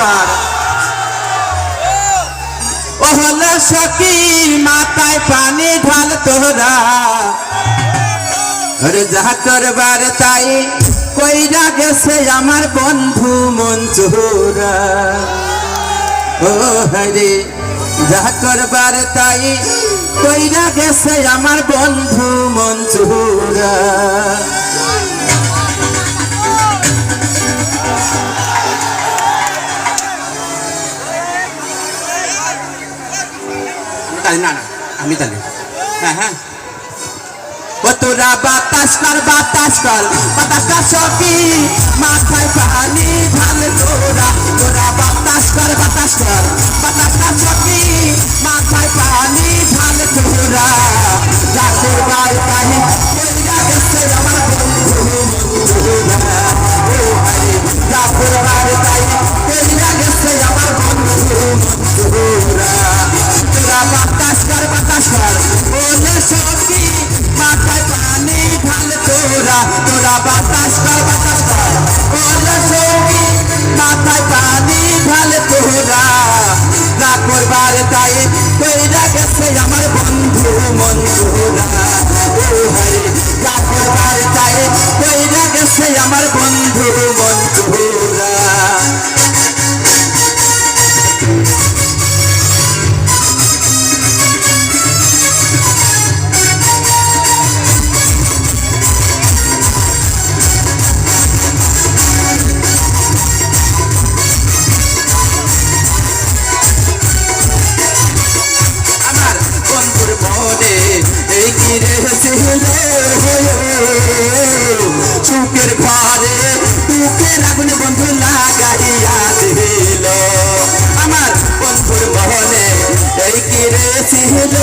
কর ও হলো সখী মাথায় পানি ঢাল তোরা আরে যাহা করবার তাই কইরা গেছে আমার বন্ধু মঞ্জুরা ও হরে যাহা করবার তাই কইরা গেছে আমার বন্ধু মঞ্জুরা না না আমি জানি হ্যাঁ হ্যাঁ ও তোরা বাতাস কর বাতাসটা সখী মাথায় পানি ঢাল তোরা তোরা বাতাস কর বাতাসটা সখী মাথায় পানি ঢাল তোরা রাতের বার তাই কইরা গেছে আমার বন্ধু মঞ্জুরা ও হরে রাতের বার তাই কইরা গেছে আমার বন্ধু মঞ্জুরা তোরা বাতাস কর ওলে সখী মাথায় পানি ঢাল তোরা তোরা বাতাস কর ওলে সখী মাথায় পানি ঢাল তোরা না করবার তাই কইরা গেছে আমার বন্ধু মঞ্জুরা ও হরে না করবার তাই কইরা গেছে আমার বন্ধু মঞ্জুরা চুকের ঘরে বুকের আগুন বন্ধু লাগাইয়া দিল আমার বন্ধুর মহলে এই কি রে ছিল